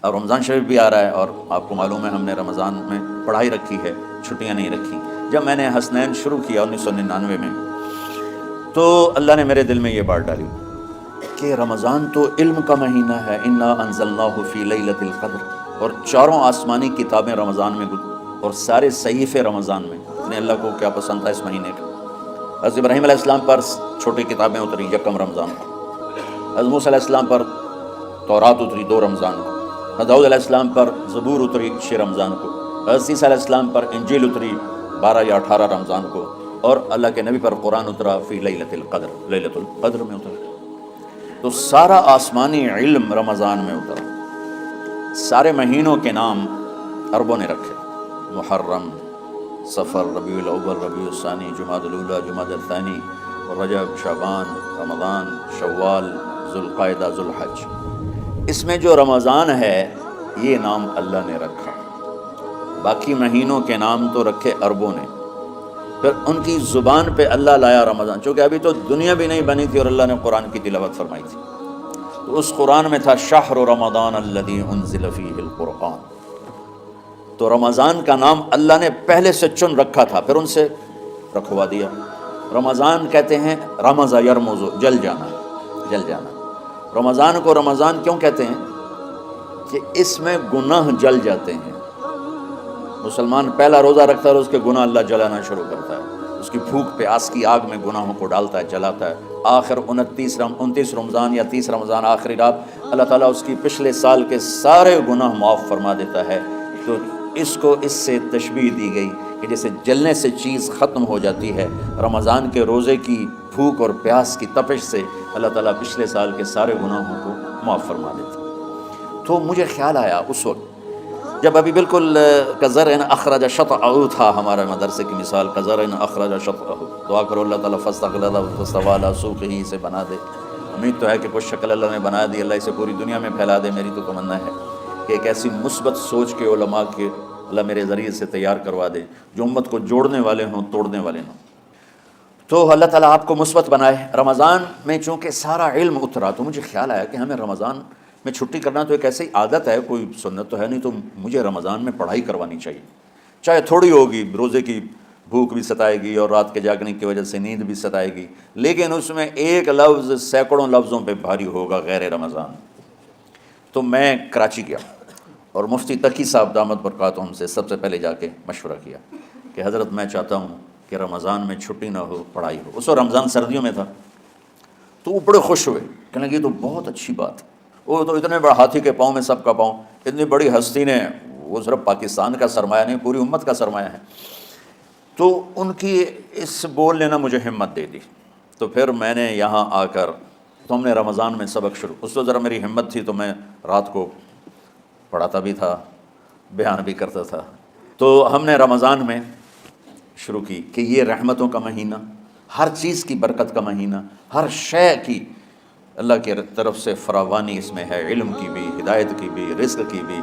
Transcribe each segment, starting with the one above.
اور رمضان شریف بھی آ رہا ہے، اور آپ کو معلوم ہے ہم نے رمضان میں پڑھائی رکھی ہے، چھٹیاں نہیں رکھی۔ جب میں نے حسنین شروع کیا 1999 میں، تو اللہ نے میرے دل میں یہ بات ڈالی کہ رمضان تو علم کا مہینہ ہے، انا انزلناہ فی لیلۃ القدر، اور چاروں آسمانی کتابیں رمضان میں اور سارے صحیفے رمضان میں۔ یعنی اللہ کو کیا پسند تھا اس مہینے کا۔ حضرت ابراہیم علیہ السلام پر چھوٹی کتابیں اتری یکم رمضان کو، حضرت موسیٰ علیہ السلام پر تورات اتری 2 رمضان کو، حضرت داؤد علیہ السلام پر زبور اتری 6 رمضان کو، حضرت عیسیٰ علیہ السلام پر انجیل اتری 12 یا 18 رمضان کو، اور اللہ کے نبی پر قرآن اترا فی لیلۃ القدر، لیلۃ القدر میں اترا۔ تو سارا آسمانی علم رمضان میں اترا۔ سارے مہینوں کے نام عربوں نے رکھے، محرم، صفر، ربیع الاول، ربیع الثانی، جمادی الاولی، جمادی الثانی، رجب، شعبان، رمضان، شوال، ذوالقعدہ، ذوالحج۔ اس میں جو رمضان ہے یہ نام اللہ نے رکھا، باقی مہینوں کے نام تو رکھے عربوں نے۔ پھر ان کی زبان پہ اللہ لایا رمضان، چونکہ ابھی تو دنیا بھی نہیں بنی تھی اور اللہ نے قرآن کی تلاوت فرمائی تھی، تو اس قرآن میں تھا شہر رمضان الذی انزل فیہ القرآن۔ تو رمضان کا نام اللہ نے پہلے سے چن رکھا تھا، پھر ان سے رکھوا دیا۔ رمضان کہتے ہیں رمض یرمز، جل جانا، جل جانا۔ رمضان کو رمضان کیوں کہتے ہیں؟ کہ اس میں گناہ جل جاتے ہیں۔ مسلمان پہلا روزہ رکھتا ہے اور اس کے گناہ اللہ جلانا شروع کرتا ہے، اس کی پھونک پیاس کی آگ میں گناہوں کو ڈالتا ہے، جلاتا ہے۔ آخر 29 رمضان یا 30 رمضان آخری رات اللہ تعالیٰ اس کی پچھلے سال کے سارے گناہ معاف فرما دیتا ہے۔ تو اس کو اس سے تشبیہ دی گئی کہ جیسے جلنے سے چیز ختم ہو جاتی ہے، رمضان کے روزے کی بھوک اور پیاس کی تپش سے اللہ تعالیٰ پچھلے سال کے سارے گناہوں کو معاف فرما دیتا ہے۔ تو مجھے خیال آیا اس وقت جب ابھی بالکل کزرع اخرج شطأہ تھا، ہمارے مدرسے کی مثال کزرع اخرج شطأہ، دعا کرو اللہ تعالیٰ فاستغلظ فاستوی علی سوقہ اسے بنا دے۔ امید تو ہے کہ کچھ شکل اللہ نے بنا دی، اللہ اسے پوری دنیا میں پھیلا دے۔ میری تو تمنا ہے کہ ایک ایسی مثبت سوچ کے علماء کے اللہ میرے ذریعے سے تیار کروا دے جو امت کو جوڑنے والے ہوں، توڑنے والے ہوں۔ تو اللہ تعالیٰ آپ کو مثبت بنائے۔ رمضان میں چونکہ سارا علم اترا تو مجھے خیال آیا کہ ہمیں رمضان میں چھٹی کرنا تو ایک ایسی عادت ہے، کوئی سنت تو ہے نہیں، تو مجھے رمضان میں پڑھائی کروانی چاہیے، چاہے تھوڑی ہوگی، روزے کی بھوک بھی ستائے گی اور رات کے جاگنے کی وجہ سے نیند بھی ستائے گی، لیکن اس میں ایک لفظ سینکڑوں لفظوں پہ بھاری ہوگا، غیر رمضان۔ تو میں کراچی گیا اور مفتی تقی صاحب دامت برکاتہم سے سب سے پہلے جا کے مشورہ کیا کہ حضرت میں چاہتا ہوں کہ رمضان میں چھٹی نہ ہو، پڑھائی ہو۔ اس وقت رمضان سردیوں میں تھا، تو وہ بڑے خوش ہوئے، کہنے لگے یہ تو بہت اچھی بات ہے، وہ تو اتنے بڑے ہاتھی کے پاؤں میں سب کا پاؤں، اتنی بڑی ہستی نے، وہ صرف پاکستان کا سرمایہ نہیں پوری امت کا سرمایہ ہے۔ تو ان کی اس بولنے نے مجھے ہمت دے دی۔ تو پھر میں نے یہاں آ کر تو ہم نے رمضان میں سبق شروع، اس وقت ذرا میری ہمت تھی تو میں رات کو پڑھاتا بھی تھا، بیان بھی کرتا تھا۔ تو ہم نے رمضان میں شروع کی کہ یہ رحمتوں کا مہینہ، ہر چیز کی برکت کا مہینہ، ہر شے کی اللہ کی طرف سے فراوانی اس میں ہے، علم کی بھی، ہدایت کی بھی، رزق کی بھی۔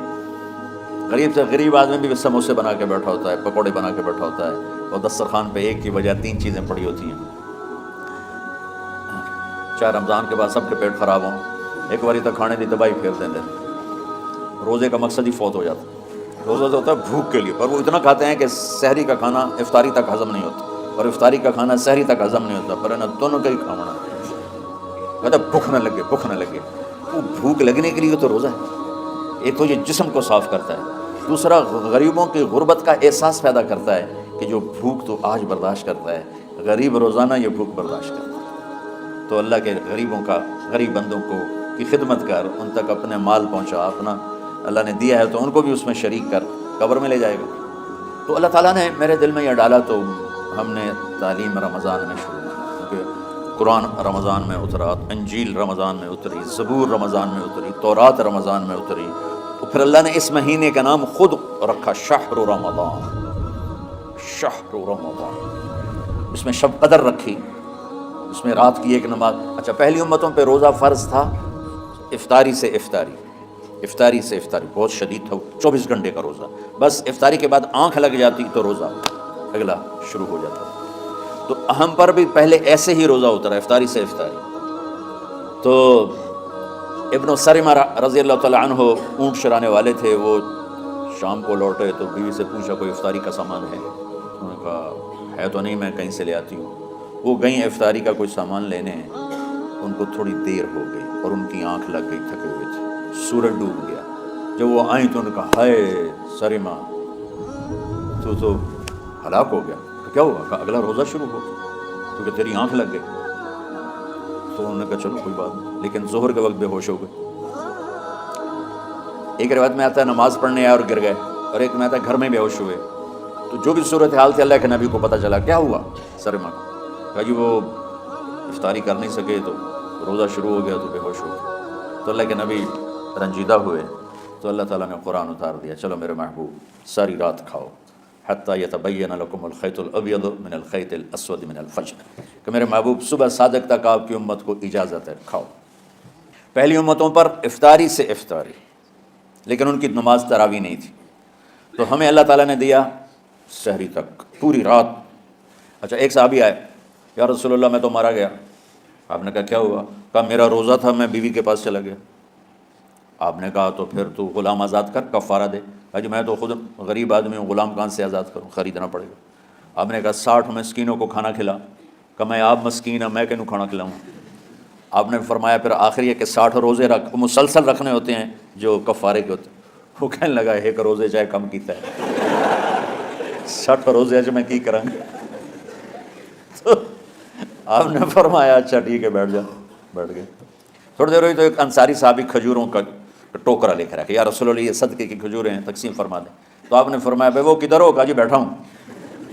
غریب سے غریب آدمی بھی سموسے بنا کے بیٹھا ہوتا ہے، پکوڑے بنا کے بیٹھا ہوتا ہے، اور دسترخوان پہ ایک کی بجائے 3 چیزیں پڑی ہوتی ہیں۔ چاہے رمضان کے بعد سب کے پیٹ خراب ہوں، ایک باری تک کھانے کی دوائی پھیر دیں دیں، روزے کا مقصد ہی فوت ہو جاتا ہے۔ روزہ تو ہوتا ہے بھوک کے لیے، پر وہ اتنا کھاتے ہیں کہ سحری کا کھانا افطاری تک ہضم نہیں ہوتا، اور افطاری کا کھانا سحری تک ہضم نہیں ہوتا، پر انہیں دونوں کا ہی کھانا کہتا بھوک نہ لگے، بھوک نہ لگے۔ وہ بھوک لگنے کے لیے تو روزہ ہے، ایک تو یہ جسم کو صاف کرتا ہے، دوسرا غریبوں کی غربت کا احساس پیدا کرتا ہے کہ جو بھوک تو آج برداشت کرتا ہے، غریب روزانہ یہ بھوک برداشت کرتا ہے۔ تو اللہ کے غریبوں کا، غریب بندوں کو کی خدمت کر، ان تک اپنے مال پہنچا، اپنا اللہ نے دیا ہے تو ان کو بھی اس میں شریک کر، قبر میں لے جائے گا۔ تو اللہ تعالیٰ نے میرے دل میں یہ ڈالا، تو ہم نے تعلیم رمضان میں شروع کی، کیونکہ قرآن رمضان میں اترا، انجیل رمضان میں اتری، زبور رمضان میں اتری، تورات رمضان میں اتری۔ تو پھر اللہ نے اس مہینے کا نام خود رکھا شہر رمضان، شہر رمضان۔ اس میں شب قدر رکھی، اس میں رات کی ایک نماز۔ اچھا، پہلی امتوں پہ روزہ فرض تھا افطاری سے افطاری، افطاری سے افطاری، بہت شدید تھا، 24 گھنٹے کا روزہ، بس افطاری کے بعد آنکھ لگ جاتی تو روزہ اگلا شروع ہو جاتا۔ تو ہم پر بھی پہلے ایسے ہی روزہ اترا، افطاری سے افطاری۔ تو ابن سرمہ رضی اللہ تعالیٰ عنہ اونٹ چرانے والے تھے، وہ شام کو لوٹے تو بیوی سے پوچھا کوئی افطاری کا سامان ہے؟ انہوں نے کہا ہے تو نہیں، میں کہیں سے لے آتی ہوں۔ وہ گئیں افطاری کا کوئی سامان لینے، ان کو تھوڑی دیر ہو گئی اور ان کی آنکھ لگ گئی، تھکے ہوئے تھے، سورج ڈوب گیا۔ جب وہ آئیں تو انہوں نے کہا ہائے سرمہ تو ہلاک ہو گیا۔ کیا ہوا؟ کہا اگلا روزہ شروع ہو کیونکہ تیری آنکھ لگ گئی۔ تو انہوں نے کہا چلو کوئی بات نہیں، لیکن ظہر کے وقت بے ہوش ہو گئے۔ ایک روایت میں آتا ہے نماز پڑھنے آئے اور گر گئے، اور ایک میں آتا ہے گھر میں بے ہوش ہوئے۔ تو جو بھی صورتحال تھی اللہ کے نبی کو پتہ چلا۔ کیا ہوا سرمہ کو؟ کہا جی وہ افطاری کر نہیں سکے تو روزہ شروع ہو گیا تو بے ہوش ہو گئے۔ تو اللہ کے نبی رنجیدہ ہوئے تو اللہ تعالیٰ نے قرآن اتار دیا، چلو میرے محبوب ساری رات کھاؤ حتیٰ یتبین لکم الخیط الابیض من الخیط الاسود من الفجر، کہ میرے محبوب صبح صادق تک آپ کی امت کو اجازت ہے کھاؤ۔ پہلی امتوں پر افطاری سے افطاری، لیکن ان کی نماز تراویح نہیں تھی، تو ہمیں اللہ تعالیٰ نے دیا سحری تک پوری رات۔ اچھا ایک صحابی آئے، یا رسول اللہ میں تو مارا گیا۔ آپ نے کہا کیا ہوا؟ کہا میرا روزہ تھا، میں بیوی کے پاس چلا گیا۔ آپ نے کہا تو پھر تو غلام آزاد کر، کفارہ دے۔ کہا جی میں تو خود غریب آدمی ہوں، غلام کہاں سے آزاد کروں، خریدنا پڑے گا۔ آپ نے کہا 60 مسکینوں کو کھانا کھلا۔ کہ میں آپ مسکین ہوں، میں کینوں کھانا کھلاؤں؟ آپ نے فرمایا پھر آخری ہے کہ 60 روزے رکھ، مسلسل رکھنے ہوتے ہیں جو کفارے کے ہوتے ہیں۔ وہ کہنے لگا ایک روزے چاہے کم کیتا ہے، 60 روزے جو میں کی کروں۔ تو آپ نے فرمایا اچھا ٹھیک ہے بیٹھ جا۔ بیٹھ گئے۔ تھوڑی دیر ہوئی تو ایک انصاری صحابی کھجوروں کا ٹوکرا لے کر آیا کہ یا رسول اللہ یہ صدقے کی کھجوریں ہیں، تقسیم فرما دیں۔ تو آپ نے فرمایا بھائی وہ کدھر ہو؟ کہا جی بیٹھا ہوں۔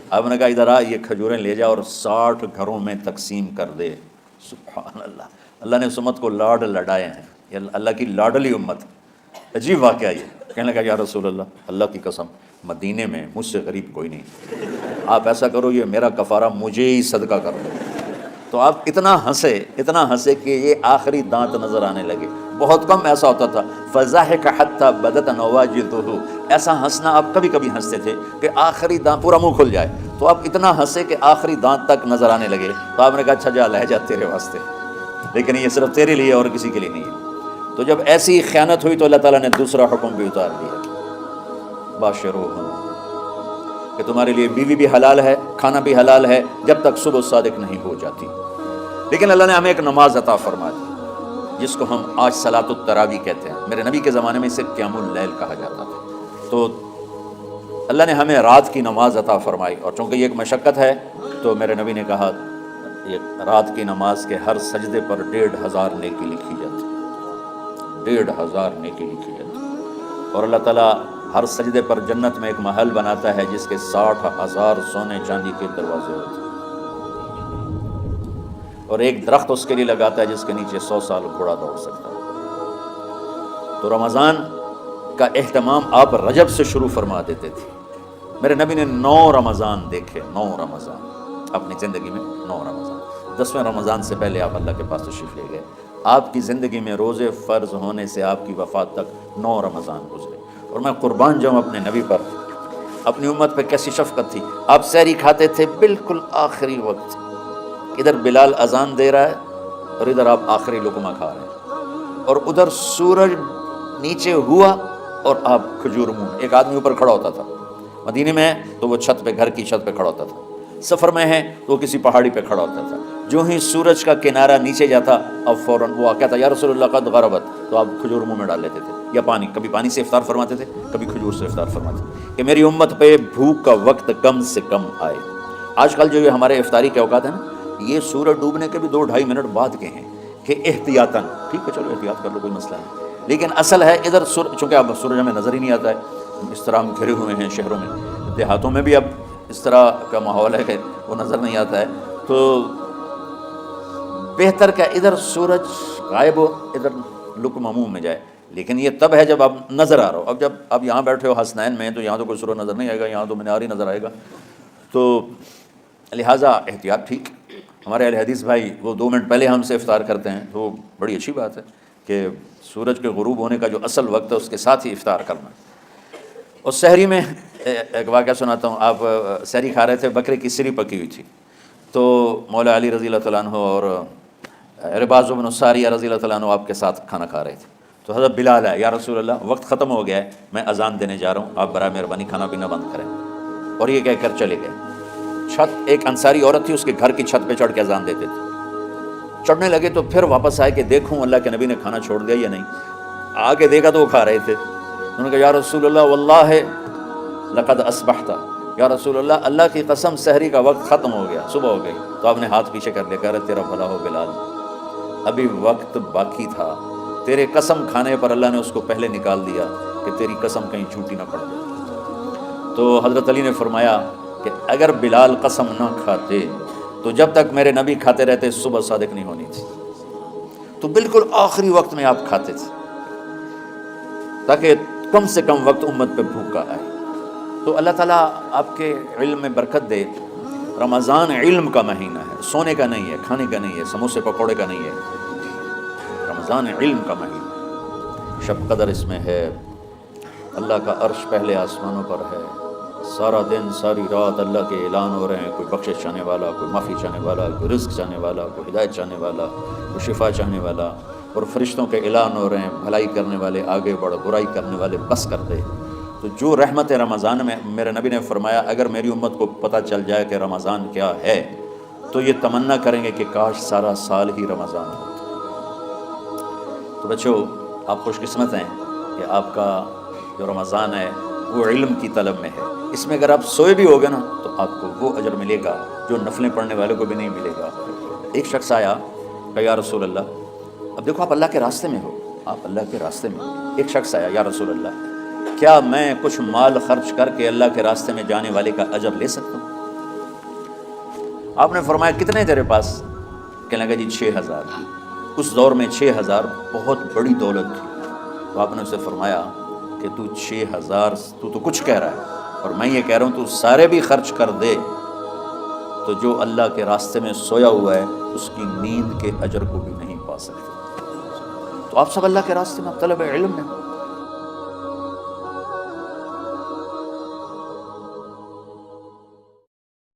آپ نے کہا ادھر آ، یہ کھجوریں لے جا اور 60 گھروں میں تقسیم کر دے۔ سبحان اللہ، اللہ نے اس امت کو لاڈ لڈائے ہیں، یہ اللہ کی لاڈلی امت۔ عجیب واقعہ یہ، کہنے لگا یا رسول اللہ اللہ کی قسم مدینے میں مجھ سے غریب کوئی نہیں، آپ ایسا کرو یہ میرا کفارہ مجھے ہی صدقہ کر دو۔ تو آپ اتنا ہنسے کہ یہ آخری دانت نظر آنے لگے۔ بہت کم ایسا ہوتا تھا فضحک حتی بدت نواجذہ، ایسا ہنسنا آپ کبھی کبھی ہنستے تھے کہ آخری دانت پورا منہ کھل جائے، تو آپ اتنا ہنسے کہ آخری دانت تک نظر آنے لگے۔ تو آپ نے کہا اچھا جا لہ جا تیرے واسطے، لیکن یہ صرف تیرے لیے اور کسی کے لیے نہیں ہے۔ تو جب ایسی خیانت ہوئی تو اللہ تعالیٰ نے دوسرا حکم بھی اتار دیا، باشروہم، کہ تمہارے لیے بیوی بھی حلال ہے، کھانا بھی حلال ہے جب تک صبح صادق نہیں ہو جاتی۔ لیکن اللہ نے ہمیں ایک نماز عطا فرما دی جس کو ہم آج صلاۃ التراویح کہتے ہیں۔ میرے نبی کے زمانے میں اسے قیام اللیل کہا جاتا تھا۔ تو اللہ نے ہمیں رات کی نماز عطا فرمائی، اور چونکہ یہ ایک مشقت ہے تو میرے نبی نے کہا یہ رات کی نماز کے ہر سجدے پر 1500 نیکی لکھی جاتی، 1500 نیکی لکھی جاتی۔ اور اللہ تعالیٰ ہر سجدے پر جنت میں ایک محل بناتا ہے جس کے 60,000 سونے چاندی کے دروازے ہوتے ہیں، اور ایک درخت اس کے لیے لگاتا ہے جس کے نیچے 100 سال گھوڑا دوڑ سکتا ہے۔ تو رمضان کا اہتمام آپ رجب سے شروع فرما دیتے تھے۔ میرے نبی نے 9 رمضان دیکھے، 9 رمضان اپنی زندگی میں، 9 رمضان۔ 10ویں رمضان سے پہلے آپ اللہ کے پاس تشریف لے گئے۔ آپ کی زندگی میں روزے فرض ہونے سے آپ کی وفات تک 9 رمضان گزرے، اور میں قربان جاؤں اپنے نبی پر، اپنی امت پہ کیسی شفقت تھی۔ آپ سحری کھاتے تھے بالکل آخری وقت، ادھر بلال اذان دے رہا ہے اور ادھر آپ آخری لقمہ کھا رہے ہیں، اور ادھر سورج نیچے ہوا اور آپ کھجور منہ۔ ایک آدمی اوپر کھڑا ہوتا تھا مدینے میں تو وہ چھت پہ، گھر کی چھت پہ کھڑا ہوتا تھا، سفر میں ہے تو وہ کسی پہاڑی پہ کھڑا ہوتا تھا۔ جو ہی سورج کا کنارہ نیچے جاتا اب فوراً وہ کہتا یا رسول اللہ قد غربت، تو آپ کھجور منہ میں ڈال لیتے تھے، یا پانی، کبھی پانی سے افطار فرماتے تھے، کبھی کھجور سے افطار فرماتے تھے، کہ میری امت پہ بھوک کا وقت کم سے کم آئے۔ آج کل جو یہ ہمارے افطاری کے اوقات ہیں نا، یہ سورج ڈوبنے کے بھی 2-2.5 منٹ بعد کے ہیں کہ احتیاطاً، ٹھیک ہے چلو احتیاط کر لو کوئی مسئلہ نہیں، لیکن اصل ہے ادھر چونکہ اب سورج ہمیں نظر ہی نہیں آتا ہے، اس طرح ہم گھرے ہوئے ہیں شہروں میں، دیہاتوں میں بھی اب اس طرح کا ماحول ہے کہ وہ نظر نہیں آتا ہے، تو بہتر کہ ادھر سورج غائب ہو، ادھر لقمہ منہ میں جائے۔ لیکن یہ تب ہے جب اب نظر آ رہا ہو۔ اب جب اب یہاں بیٹھے ہو حسنین میں تو یہاں تو کوئی سورج نظر نہیں آئے گا، یہاں تو مینار ہی نظر آئے گا، تو لہٰذا احتیاط ٹھیک۔ ہمارے اہل حدیث بھائی وہ 2 منٹ پہلے ہم سے افطار کرتے ہیں، تو بڑی اچھی بات ہے کہ سورج کے غروب ہونے کا جو اصل وقت ہے اس کے ساتھ ہی افطار کرنا۔ اور سحری میں ایک واقعہ سناتا ہوں، آپ سحری کھا رہے تھے، بکرے کی سری پکی ہوئی تھی، تو مولا علی رضی اللہ تعالیٰ عنہ اور رباز بن ساریہ رضی اللہ تعالیٰ عنہ آپ کے ساتھ کھانا کھا رہے تھے، تو حضرت بلال ہے، یا رسول اللہ وقت ختم ہو گیا ہے، میں اذان دینے جا رہا ہوں، آپ برائے مہربانی کھانا پینا بند کریں، اور یہ کہہ کر چلے گئے۔ چھت، ایک انصاری عورت تھی، اس کے گھر کی چھت پہ چڑھ کے اذان دیتے تھے۔ چڑھنے لگے تو پھر واپس آئے کہ دیکھوں اللہ کے نبی نے کھانا چھوڑ دیا یا نہیں، آگے دیکھا تو وہ کھا رہے تھے۔ انہوں نے کہا یا رسول اللہ واللہ لقد اصبحت، یا رسول اللہ اللہ کی قسم سحری کا وقت ختم ہو گیا، صبح ہو گئی۔ تو آپ نے ہاتھ پیچھے کر لیا، کہہ رہے تیرا بھلا ہو بلال، ابھی وقت باقی تھا، تیرے قسم کھانے پر اللہ نے اس کو پہلے نکال دیا کہ تیری قسم کہیں جھوٹی نہ پڑ جائے۔ تو حضرت علی نے فرمایا کہ اگر بلال قسم نہ کھاتے تو جب تک میرے نبی کھاتے رہتے صبح صادق نہیں ہونی تھی، تو بالکل آخری وقت میں آپ کھاتے تھے تاکہ کم سے کم وقت امت پہ بھوکا آئے۔ تو اللہ تعالیٰ آپ کے علم میں برکت دے۔ رمضان علم کا مہینہ ہے، سونے کا نہیں ہے، کھانے کا نہیں ہے، سموسے پکوڑے کا نہیں ہے، رمضان علم کا مہینہ۔ شب قدر اس میں ہے، اللہ کا عرش پہلے آسمانوں پر ہے، سارا دن ساری رات اللہ کے اعلان ہو رہے ہیں، کوئی بخشش چاہنے والا، کوئی معافی چاہنے والا، کوئی رزق چاہنے والا، کوئی ہدایت چاہنے والا، کوئی شفا چاہنے والا، اور فرشتوں کے اعلان ہو رہے ہیں، بھلائی کرنے والے آگے بڑھ، برائی کرنے والے بس کر دے۔ تو جو رحمت رمضان میں، میرے نبی نے فرمایا اگر میری امت کو پتہ چل جائے کہ رمضان کیا ہے تو یہ تمنا کریں گے کہ کاش سارا سال ہی رمضان ہو۔ تو بچوں، آپ خوش قسمت ہیں کہ آپ کا جو رمضان ہے وہ علم کی طلب میں ہے۔ اس میں اگر آپ سوئے بھی ہوگے نا تو آپ کو وہ اجر ملے گا جو نفلیں پڑھنے والے کو بھی نہیں ملے گا۔ ایک شخص آیا کہ یا رسول اللہ، اب دیکھو آپ اللہ کے راستے میں ہو، آپ اللہ کے راستے میں ہو۔ ایک شخص آیا، یا رسول اللہ کیا میں کچھ مال خرچ کر کے اللہ کے راستے میں جانے والے کا اجر لے سکتا ہوں؟ آپ نے فرمایا کتنے تیرے پاس؟ کہنے لگا جی 6000۔ اس دور میں 6000 بہت بڑی دولت تھی۔ تو آپ نے اسے فرمایا کہ تو 6000 تو کچھ کہہ رہا ہے اور میں یہ کہہ رہا ہوں تو سارے بھی خرچ کر دے تو جو اللہ کے راستے میں سویا ہوا ہے اس کی نیند کے اجر کو بھی نہیں پا سکتے۔ تو آپ سب اللہ کے راستے میں طلب علم میں